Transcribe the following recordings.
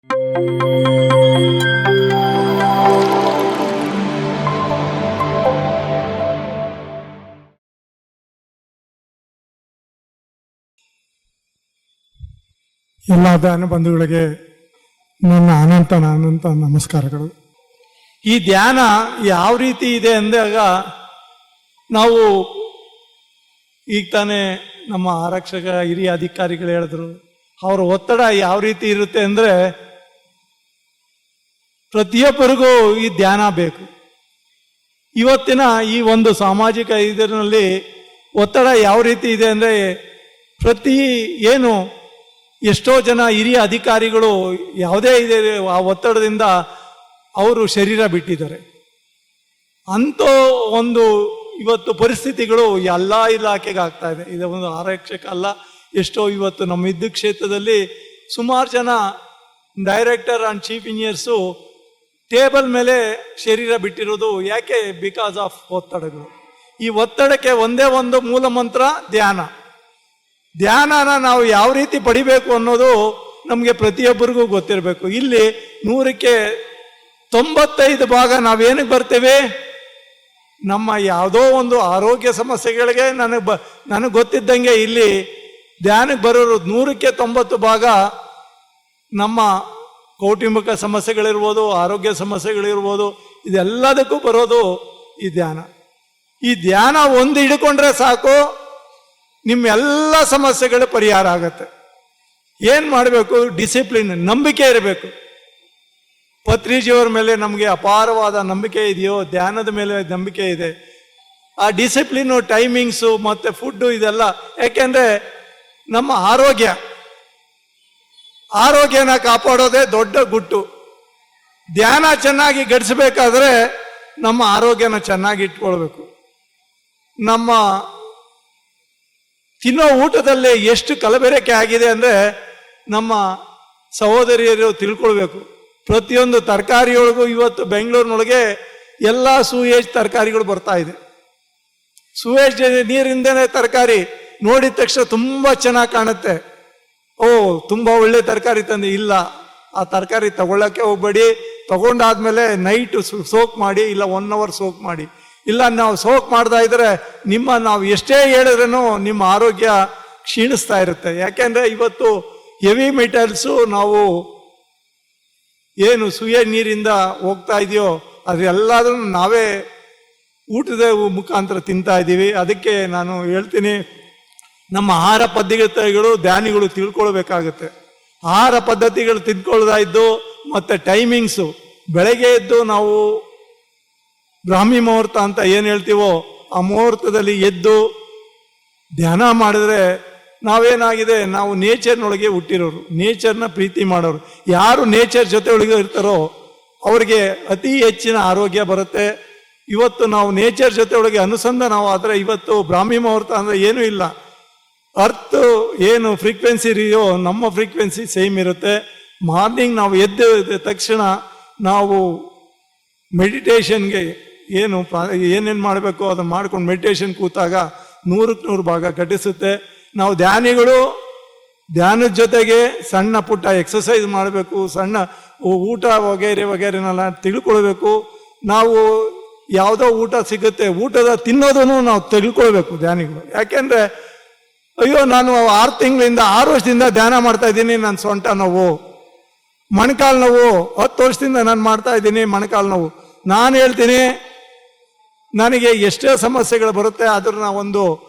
ಎಲ್ಲ ಧ್ಯಾನ ಬಂಧುಗಳಿಗೆ ನನ್ನ ಅನಂತ ನಮಸ್ಕಾರಗಳು. ಈ ಧ್ಯಾನ ಯಾವ ರೀತಿ ಇದೆ ಅಂದಾಗ, ನಾವು ಈಗ ತಾನೇ ನಮ್ಮ ಆರಕ್ಷಕ ಹಿರಿಯ ಅಧಿಕಾರಿಗಳು ಹೇಳಿದ್ರು, ಅವರ ಒತ್ತಡ ಯಾವ ರೀತಿ ಇರುತ್ತೆ ಅಂದರೆ, ಪ್ರತಿಯೊಬ್ಬರಿಗೂ ಈ ಧ್ಯಾನ ಬೇಕು. ಇವತ್ತಿನ ಈ ಒಂದು ಸಾಮಾಜಿಕ ಇದರಲ್ಲಿ ಒತ್ತಡ ಯಾವ ರೀತಿ ಇದೆ ಅಂದರೆ, ಎಷ್ಟೋ ಜನ ಹಿರಿಯ ಅಧಿಕಾರಿಗಳು ಯಾವುದೇ ಇದೆ ಆ ಒತ್ತಡದಿಂದ ಅವರು ಶರೀರ ಬಿಟ್ಟಿದ್ದಾರೆ. ಅಂಥ ಒಂದು ಇವತ್ತು ಪರಿಸ್ಥಿತಿಗಳು ಎಲ್ಲ ಇಲಾಖೆಗೆ ಆಗ್ತಾ ಇದೆ. ಇದು ಒಂದು ಆರಕ್ಷಕ ಅಲ್ಲ, ಎಷ್ಟೋ ಇವತ್ತು ನಮ್ಮ ವಿದ್ಯುತ್ ಕ್ಷೇತ್ರದಲ್ಲಿ ಸುಮಾರು ಜನ director and chief engineers table ಮೇಲೆ ಶರೀರ ಬಿಟ್ಟಿರೋದು ಯಾಕೆ? ಬಿಕಾಸ್ ಆಫ್ ಒತ್ತಡಗಳು. ಈ ಒತ್ತಡಕ್ಕೆ ಒಂದೇ ಒಂದು ಮೂಲ ಮಂತ್ರ ಧ್ಯಾನ. ಧ್ಯಾನನ ನಾವು ಯಾವ ರೀತಿ ಪಡಿಬೇಕು ಅನ್ನೋದು ನಮಗೆ ಪ್ರತಿಯೊಬ್ಬರಿಗೂ ಗೊತ್ತಿರಬೇಕು. ಇಲ್ಲಿ 100ಕ್ಕೆ 95 ಭಾಗ ನಾವೇನಕ್ಕೆ ಬರ್ತೇವೆ? ನಮ್ಮ ಯಾವುದೋ ಒಂದು ಆರೋಗ್ಯ ಸಮಸ್ಯೆಗಳಿಗೆ ನನಗೆ ಗೊತ್ತಿದ್ದಂಗೆ ಇಲ್ಲಿ ಧ್ಯಾನಕ್ಕೆ ಬರೋರು 100ಕ್ಕೆ 90 ಭಾಗ ನಮ್ಮ ಕೌಟುಂಬಿಕ ಸಮಸ್ಯೆಗಳಿರ್ಬೋದು, ಆರೋಗ್ಯ ಸಮಸ್ಯೆಗಳಿರ್ಬೋದು, ಇದೆಲ್ಲದಕ್ಕೂ ಬರೋದು ಈ ಧ್ಯಾನ. ಈ ಧ್ಯಾನ ಒಂದು ಹಿಡ್ಕೊಂಡ್ರೆ ಸಾಕು, ನಿಮ್ಮೆಲ್ಲ ಸಮಸ್ಯೆಗಳು ಪರಿಹಾರ ಆಗತ್ತೆ. ಏನು ಮಾಡಬೇಕು? ಡಿಸಿಪ್ಲಿನ್, ನಂಬಿಕೆ ಇರಬೇಕು. ಪತ್ರಿಜಿಯವರ ಮೇಲೆ ನಮಗೆ ಅಪಾರವಾದ ನಂಬಿಕೆ ಇದೆಯೋ, ಧ್ಯಾನದ ಮೇಲೆ ನಂಬಿಕೆ ಇದೆ. ಆ ಡಿಸಿಪ್ಲಿನು, ಟೈಮಿಂಗ್ಸು ಮತ್ತು ಫುಡ್ಡು ಇದೆಲ್ಲ. ಯಾಕೆಂದರೆ ನಮ್ಮ ಆರೋಗ್ಯನ ಕಾಪಾಡೋದೇ ದೊಡ್ಡ ಗುಟ್ಟು. ಧ್ಯಾನ ಚೆನ್ನಾಗಿ ಗಡಿಸಬೇಕಾದ್ರೆ ನಮ್ಮ ಆರೋಗ್ಯನ ಚೆನ್ನಾಗಿ ಇಟ್ಕೊಳ್ಬೇಕು. ನಮ್ಮ ತಿನ್ನೋ ಊಟದಲ್ಲಿ ಎಷ್ಟು ಕಲಬೆರಕೆ ಆಗಿದೆ ಅಂದರೆ ನಮ್ಮ ಸಹೋದರಿಯರು ತಿಳ್ಕೊಳ್ಬೇಕು. ಪ್ರತಿಯೊಂದು ತರಕಾರಿಯೊಳಗೂ ಇವತ್ತು ಬೆಂಗಳೂರಿನೊಳಗೆ ಎಲ್ಲ ಸೂಯೇಜ್ ತರಕಾರಿಗಳು ಬರ್ತಾ ಇದೆ. ಸೂಯೇಜ್ ನೀರಿಂದನೇ ತರಕಾರಿ ನೋಡಿದ ತಕ್ಷಣ ತುಂಬ ಚೆನ್ನಾಗಿ ಕಾಣುತ್ತೆ. ತುಂಬ ಒಳ್ಳೆ ತರಕಾರಿ ತಂದು, ಇಲ್ಲ, ಆ ತರಕಾರಿ ತಗೊಳ್ಳೋಕ್ಕೆ ಹೋಗ್ಬೇಡಿ. ತಗೊಂಡಾದ್ಮೇಲೆ ನೈಟ್ ಸೋಕ್ ಮಾಡಿ, ಇಲ್ಲ 1 hour ಸೋಕ್ ಮಾಡಿ. ಇಲ್ಲ, ನಾವು ಸೋಕ್ ಮಾಡ್ತಾ ಇದ್ರೆ ನಾವು ಎಷ್ಟೇ ಹೇಳಿದ್ರೂ ನಿಮ್ಮ ಆರೋಗ್ಯ ಕ್ಷೀಣಿಸ್ತಾ ಇರುತ್ತೆ. ಯಾಕೆಂದರೆ ಇವತ್ತು ಹೆವಿ ಮೆಟಲ್ಸು ನಾವು ಏನು ಸೂಯೇಜ್ ನೀರಿಂದ ಹೋಗ್ತಾ ಇದೆಯೋ ಅದೆಲ್ಲದೂ ನಾವೇ ಊಟದ ಮುಖಾಂತರ ತಿಂತಾ ಇದ್ದೀವಿ. ಅದಕ್ಕೆ ನಾನು ಹೇಳ್ತೀನಿ, ನಮ್ಮ ಆಹಾರ ಪದ್ಧತಿಗಳು ಧ್ಯಾನಿಗಳು ತಿಳ್ಕೊಳ್ಬೇಕಾಗುತ್ತೆ. ಆಹಾರ ಪದ್ಧತಿಗಳು ತಿಳ್ಕೊಳ್ತಾ ಇದ್ದು ಮತ್ತು ಟೈಮಿಂಗ್ಸು, ಬೆಳಗ್ಗೆ ಎದ್ದು ನಾವು ಬ್ರಾಹ್ಮಿ ಮುಹೂರ್ತ ಅಂತ ಏನು ಹೇಳ್ತೀವೋ ಆ ಮುಹೂರ್ತದಲ್ಲಿ ಎದ್ದು ಧ್ಯಾನ ಮಾಡಿದ್ರೆ ನಾವೇನಾಗಿದೆ, ನಾವು ನೇಚರ್ನೊಳಗೆ ಹುಟ್ಟಿರೋರು, ನೇಚರ್ನ ಪ್ರೀತಿ ಮಾಡೋರು. ಯಾರು ನೇಚರ್ ಜೊತೆ ಒಳಗೆ ಇರ್ತಾರೋ ಅವ್ರಿಗೆ ಅತಿ ಹೆಚ್ಚಿನ ಆರೋಗ್ಯ ಬರುತ್ತೆ. ಇವತ್ತು ನಾವು ನೇಚರ್ ಜೊತೆ ಒಳಗೆ ಅನುಸಂಧಾನವಾದರೆ ಇವತ್ತು ಬ್ರಾಹ್ಮಿ ಮುಹೂರ್ತ ಅಂದರೆ ಏನೂ ಇಲ್ಲ. ಅರ್ತ್ ಏನು ಫ್ರೀಕ್ವೆನ್ಸಿ ಇದೆಯೋ ನಮ್ಮ ಫ್ರೀಕ್ವೆನ್ಸಿ ಸೇಮ್ ಇರುತ್ತೆ. ಮಾರ್ನಿಂಗ್ ನಾವು ಎದ್ದ ತಕ್ಷಣ ನಾವು ಮೆಡಿಟೇಷನ್ಗೆ ಏನೇನು ಮಾಡಬೇಕು ಅದನ್ನು ಮಾಡ್ಕೊಂಡು ಮೆಡಿಟೇಷನ್ ಕೂತಾಗ 100ಕ್ಕೆ 100 ಭಾಗ ಘಟಿಸುತ್ತೆ. ನಾವು ಧ್ಯಾನದ ಜೊತೆಗೆ ಸಣ್ಣ ಪುಟ್ಟ ಎಕ್ಸಸೈಸ್ ಮಾಡಬೇಕು, ಸಣ್ಣ ಊಟ ವಗೇರೆನೆಲ್ಲ ತಿಳ್ಕೊಳ್ಬೇಕು. ನಾವು ಯಾವುದೋ ಊಟ ಸಿಗುತ್ತೆ, ಊಟದ ತಿನ್ನೋದನ್ನು ನಾವು ತಿಳ್ಕೊಳ್ಬೇಕು ಧ್ಯಾನಿಗಳು. ಯಾಕೆಂದರೆ ನಾನು 6 ತಿಂಗಳಿಂದ 6 ವರ್ಷದಿಂದ ಧ್ಯಾನ ಮಾಡ್ತಾ ಇದ್ದೀನಿ, ನನ್ನ ಸೊಂಟ ನೋವು, ಮೊಣಕಾಲು ನೋವು, 10 ವರ್ಷದಿಂದ ನಾನು ಮಾಡ್ತಾ ಇದ್ದೀನಿ ಮೊಣಕಾಲು ನೋವು. ನಾನು ಹೇಳ್ತೀನಿ, ನನಗೆ ಎಷ್ಟೇ ಸಮಸ್ಯೆಗಳು ಬರುತ್ತೆ ಅದನ್ನ ಒಂದು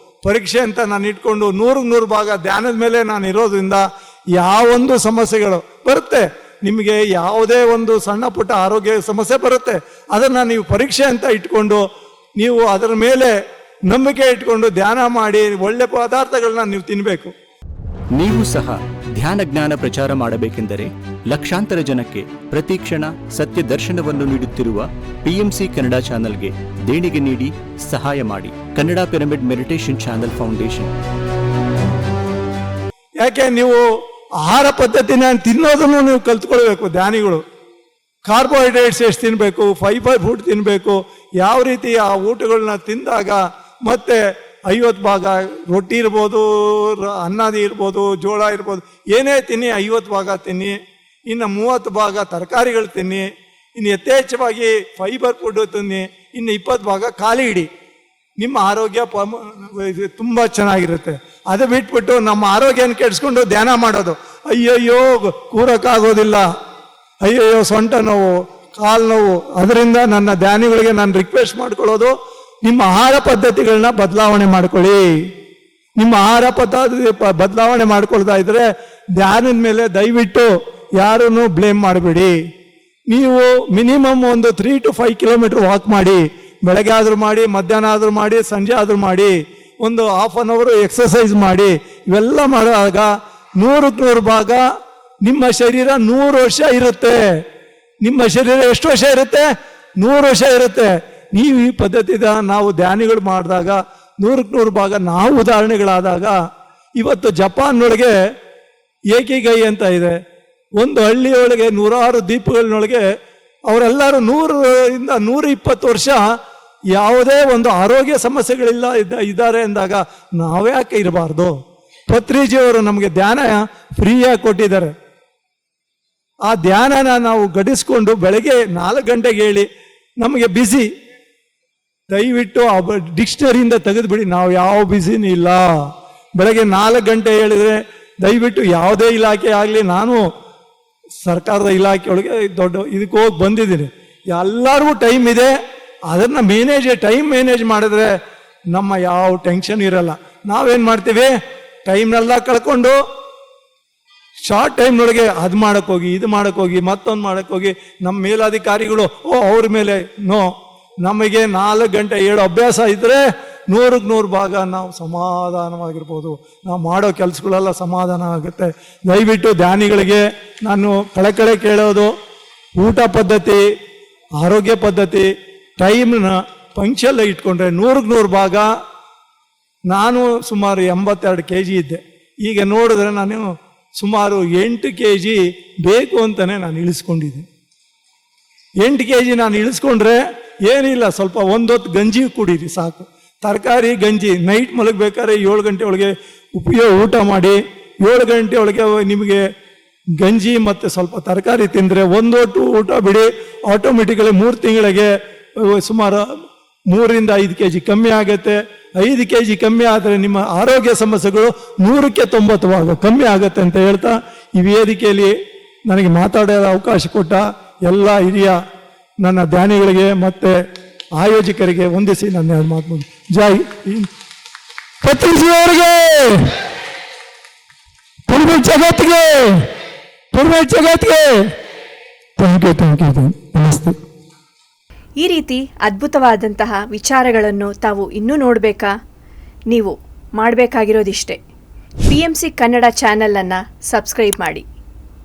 ಪರೀಕ್ಷೆ ಅಂತ ನಾನು ಇಟ್ಕೊಂಡು 100ಕ್ಕೆ 100 ಭಾಗ ಧ್ಯಾನದ ಮೇಲೆ ನಾನು ಇರೋದ್ರಿಂದ ಯಾವೊಂದು ಸಮಸ್ಯೆಗಳು ಬರುತ್ತೆ, ನಿಮಗೆ ಯಾವುದೇ ಒಂದು ಸಣ್ಣ ಪುಟ್ಟ ಆರೋಗ್ಯ ಸಮಸ್ಯೆ ಬರುತ್ತೆ, ಅದನ್ನು ನೀವು ಪರೀಕ್ಷೆ ಅಂತ ಇಟ್ಕೊಂಡು ನೀವು ಅದರ ಮೇಲೆ ನಂಬಿಕೆ ಇಟ್ಕೊಂಡು ಧ್ಯಾನ ಮಾಡಿ ಒಳ್ಳೆ ಪದಾರ್ಥಗಳನ್ನ ನೀವು ತಿನ್ನಬೇಕು. ನೀವು ಸಹ ಧ್ಯಾನ ಜ್ಞಾನ ಪ್ರಚಾರ ಮಾಡಬೇಕೆಂದರೆ ಲಕ್ಷಾಂತರ ಜನಕ್ಕೆ ಪ್ರತಿ ಕ್ಷಣ ಸತ್ಯ ದರ್ಶನವನ್ನು ನೀಡುತ್ತಿರುವ PMC ಕನ್ನಡ ಚಾನೆಲ್ಗೆ ದೇಣಿಗೆ ನೀಡಿ ಸಹಾಯ ಮಾಡಿ. Kannada pyramid meditation channel foundation. ಯಾಕೆ ನೀವು ಆಹಾರ ಪದ್ಧತಿನ ತಿನ್ನೋದನ್ನು ನೀವು ಕಲ್ತ್ಕೊಳ್ಬೇಕು. ಧ್ಯಾನಿಗಳು ಕಾರ್ಬೋಹೈಡ್ರೇಟ್ಸ್ ಎಷ್ಟು ತಿನ್ನಬೇಕು, ಫೈಬರ್ ಫುಡ್ ತಿನ್ನಬೇಕು, ಯಾವ ರೀತಿ ಆ ಊಟಗಳನ್ನ ತಿಂದಾಗ, ಮತ್ತೆ 50 ಭಾಗ ರೊಟ್ಟಿ ಇರ್ಬೋದು, ಅನ್ನದಿ ಇರ್ಬೋದು, ಜೋಳ ಇರ್ಬೋದು, ಏನೇ ತಿನ್ನಿ 50 ಭಾಗ ತಿನ್ನಿ. ಇನ್ನು 30 ಭಾಗ ತರಕಾರಿಗಳು ತಿನ್ನಿ, ಇನ್ನು ಯಥೇಚ್ಛವಾಗಿ ಫೈಬರ್ ಫುಡ್ ತಿನ್ನಿ, ಇನ್ನು 20 ಭಾಗ ಖಾಲಿ ಇಡಿ. ನಿಮ್ಮ ಆರೋಗ್ಯ ತುಂಬ ಚೆನ್ನಾಗಿರುತ್ತೆ. ಅದು ಬಿಟ್ಬಿಟ್ಟು ನಮ್ಮ ಆರೋಗ್ಯನ ಕೆಡಿಸ್ಕೊಂಡು ಧ್ಯಾನ ಮಾಡೋದು, ಅಯ್ಯಯ್ಯೋ ಕೂರಕ್ಕಾಗೋದಿಲ್ಲ, ಅಯ್ಯಯ್ಯೋ ಸೊಂಟ ನೋವು, ಕಾಲು ನೋವು. ಅದರಿಂದ ನನ್ನ ಧ್ಯಾನಿಗಳಿಗೆ ನಾನು ರಿಕ್ವೆಸ್ಟ್ ಮಾಡ್ಕೊಳ್ಳೋದು, ನಿಮ್ಮ ಆಹಾರ ಪದ್ಧತಿಗಳನ್ನ ಬದಲಾವಣೆ ಮಾಡ್ಕೊಳ್ಳಿ. ನಿಮ್ಮ ಆಹಾರ ಪದ್ಧತಿ ಬದಲಾವಣೆ ಮಾಡ್ಕೊಳ್ತಾ ಇದ್ರೆ ಧ್ಯಾನದ ಮೇಲೆ ದಯವಿಟ್ಟು ಯಾರನ್ನು ಬ್ಲೇಮ್ ಮಾಡಬೇಡಿ. ನೀವು ಮಿನಿಮಮ್ ಒಂದು 3 to 5 ಕಿಲೋಮೀಟರ್ ವಾಕ್ ಮಾಡಿ. ಬೆಳಗ್ಗೆ ಆದರೂ ಮಾಡಿ, ಮಧ್ಯಾಹ್ನ ಆದರೂ ಮಾಡಿ, ಸಂಜೆ ಆದರೂ ಮಾಡಿ. ಒಂದು ½ an hour ಎಕ್ಸಸೈಸ್ ಮಾಡಿ. ಇವೆಲ್ಲ ಮಾಡುವಾಗ 100% ಭಾಗ ನಿಮ್ಮ ಶರೀರ 100 ವರ್ಷ ಇರುತ್ತೆ. ನಿಮ್ಮ ಶರೀರ ಎಷ್ಟು ವರ್ಷ ಇರುತ್ತೆ? 100 ವರ್ಷ ಇರುತ್ತೆ. ನೀವು ಈ ಪದ್ಧತಿದ ನಾವು ಧ್ಯಾನಿಗಳು ಮಾಡಿದಾಗ 100% ಭಾಗ ನಾವು ಉದಾಹರಣೆಗಳಾದಾಗ, ಇವತ್ತು ಜಪಾನ್ನೊಳಗೆ ಏಕಿಗೈ ಅಂತ ಇದೆ. ಒಂದು ಹಳ್ಳಿಯೊಳಗೆ 100 ದ್ವೀಪಗಳನ್ನೊಳಗೆ ಅವರೆಲ್ಲರೂ 100ರಿಂದ 120 ವರ್ಷ ಯಾವುದೇ ಒಂದು ಆರೋಗ್ಯ ಸಮಸ್ಯೆಗಳಿಲ್ಲ ಇದ್ದಾರೆ ಅಂದಾಗ ನಾವ್ಯಾಕೆ ಇರಬಾರ್ದು? ಪತ್ರಿಜಿಯವರು ನಮಗೆ ಧ್ಯಾನ ಫ್ರೀಯಾಗಿ ಕೊಟ್ಟಿದ್ದಾರೆ. ಆ ಧ್ಯಾನನ ನಾವು ಗಡಿಸ್ಕೊಂಡು ಬೆಳಗ್ಗೆ 4 ಗಂಟೆಗೆ ಹೇಳಿ, ನಮಗೆ ಬ್ಯುಸಿ ದಯವಿಟ್ಟು ಡಿಕ್ಷನರಿಯಿಂದ ತೆಗೆದುಬಿಡಿ. ನಾವು ಯಾವ ಬ್ಯುಸಿನೂ ಇಲ್ಲ. ಬೆಳಗ್ಗೆ 4 ಗಂಟೆ ಹೇಳಿದ್ರೆ ದಯವಿಟ್ಟು ಯಾವುದೇ ಇಲಾಖೆ ಆಗಲಿ, ನಾನು ಸರ್ಕಾರದ ಇಲಾಖೆ ಒಳಗೆ ದೊಡ್ಡ ಇದಕ್ಕೆ ಹೋಗಿ ಬಂದಿದ್ದೀನಿ. ಎಲ್ಲರಿಗೂ ಟೈಮ್ ಇದೆ. ಅದನ್ನು ಟೈಮ್ ಮ್ಯಾನೇಜ್ ಮಾಡಿದ್ರೆ ನಮ್ಮ ಯಾವ ಟೆನ್ಷನ್ ಇರಲ್ಲ. ನಾವೇನು ಮಾಡ್ತೀವಿ, ಟೈಮ್ನೆಲ್ಲ ಕಳ್ಕೊಂಡು ಶಾರ್ಟ್ ಟೈಮ್ನೊಳಗೆ ಅದು ಮಾಡೋಕ್ಕೋಗಿ, ಇದು ಮಾಡೋಕ್ಕೋಗಿ, ಮತ್ತೊಂದು ಮಾಡೋಕ್ಕೋಗಿ ನಮ್ಮ ಮೇಲಾಧಿಕಾರಿಗಳು ಅವ್ರ ಮೇಲೆ ನಮಗೆ 4 ಗಂಟೆ ಹೇಳೋ ಅಭ್ಯಾಸ ಇದ್ದರೆ 100% ಭಾಗ ನಾವು ಸಮಾಧಾನವಾಗಿರ್ಬೋದು. ನಾವು ಮಾಡೋ ಕೆಲಸಗಳೆಲ್ಲ ಸಮಾಧಾನ ಆಗುತ್ತೆ. ದಯವಿಟ್ಟು ಧ್ಯಾನಿಗಳಿಗೆ ನಾನು ಕಳೆ ಕೇಳೋದು, ಊಟ ಪದ್ಧತಿ, ಆರೋಗ್ಯ ಪದ್ಧತಿ, ಟೈಮ್ನ ಪಂಕ್ಚುಯಲ್ ಇಟ್ಕೊಂಡ್ರೆ 100% ಭಾಗ. ನಾನು ಸುಮಾರು 82 kg ಇದ್ದೆ. ಈಗ ನೋಡಿದ್ರೆ ನಾನು ಸುಮಾರು 8 kg ಬೇಕು ಅಂತಲೇ ನಾನು ಇಳಿಸ್ಕೊಂಡಿದ್ದೀನಿ. 8 kg ನಾನು ಇಳಿಸ್ಕೊಂಡ್ರೆ ಏನಿಲ್ಲ, ಸ್ವಲ್ಪ ಒಂದೊತ್ತು ಗಂಜಿ ಕುಡೀರಿ ಸಾಕು. ತರಕಾರಿ ಗಂಜಿ ನೈಟ್ ಮಲಗಬೇಕಾದ್ರೆ 7 ಗಂಟೆ ಒಳಗೆ ಊಟ ಮಾಡಿ, 7 ಗಂಟೆ ಒಳಗೆ ನಿಮಗೆ ಗಂಜಿ ಮತ್ತು ಸ್ವಲ್ಪ ತರಕಾರಿ ತಿಂದರೆ 1 ಹೊತ್ತು ಊಟ ಬಿಡಿ, ಆಟೋಮೆಟಿಕಲಿ 3 ತಿಂಗಳಿಗೆ ಸುಮಾರು 3ರಿಂದ 5 kg ಕಮ್ಮಿ ಆಗುತ್ತೆ. 5 kg ಕಮ್ಮಿ ಆದರೆ ನಿಮ್ಮ ಆರೋಗ್ಯ ಸಮಸ್ಯೆಗಳು 100ಕ್ಕೆ 90 ಭಾಗ ಕಮ್ಮಿ ಆಗುತ್ತೆ ಅಂತ ಹೇಳ್ತಾ, ಈ ವೇದಿಕೆಯಲ್ಲಿ ನನಗೆ ಮಾತಾಡೋ ಅವಕಾಶ ಕೊಟ್ಟ ಎಲ್ಲ ಹಿರಿಯ ನನ್ನ ಧ್ಯಾನಿಗಳಿಗೆ ಮತ್ತು ಆಯೋಜಕರಿಗೆ ವಂದಿಸಿ ನನ್ನ ಮಾತು. ಜೈ ಪತ್ರಿಜಿಯವರಿಗೆ, ಪೂರ್ವ ಜಗತ್ತಿಗೆ ಥ್ಯಾಂಕ್ ಯು. ನಮಸ್ತೆ. ಈ ರೀತಿ ಅದ್ಭುತವಾದಂತಹ ವಿಚಾರಗಳನ್ನು ತಾವು ಇನ್ನೂ ನೋಡಬೇಕಾ? ನೀವು ಮಾಡಬೇಕಾಗಿರೋದಿಷ್ಟೇ, PMC ಕನ್ನಡ ಚಾನಲನ್ನು ಸಬ್ಸ್ಕ್ರೈಬ್ ಮಾಡಿ.